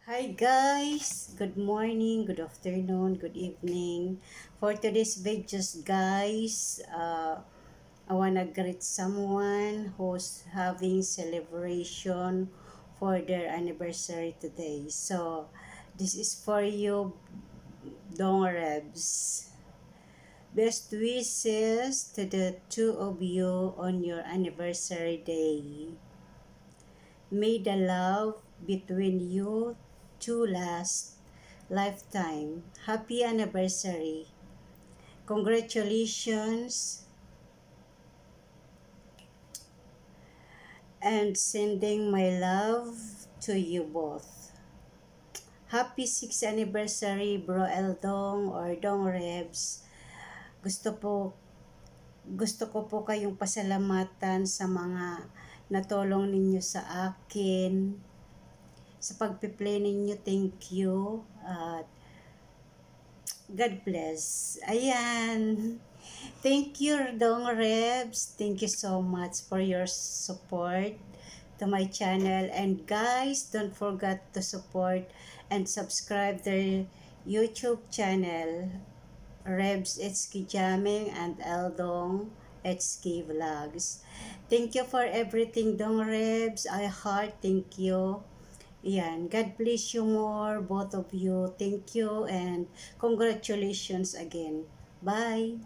Hi guys! Good morning, good afternoon, good evening. For today's videos guys, I wanna greet someone who's having celebration for their anniversary today. So, this is for you, Dong Rebs. Best wishes to the two of you on your anniversary day. May the love between you two last lifetime. Happy anniversary. Congratulations and sending my love to you both. Happy 6th anniversary Bro Eldong or Dong Rebs. Gusto po gusto ko po kayong pasalamatan sa mga natulong ninyo sa akin. Sa pagpiplay ninyo, thank you. God bless. Ayan. Thank you, Dong Rebs. Thank you so much for your support to my channel. And guys, don't forget to support and subscribe their YouTube channel, Rebs HK Jamming and Eldong HK Vlogs. Thank you for everything, Dong Rebs. I heart thank you. Yan. God bless you more, both of you. Thank you and congratulations again. Bye!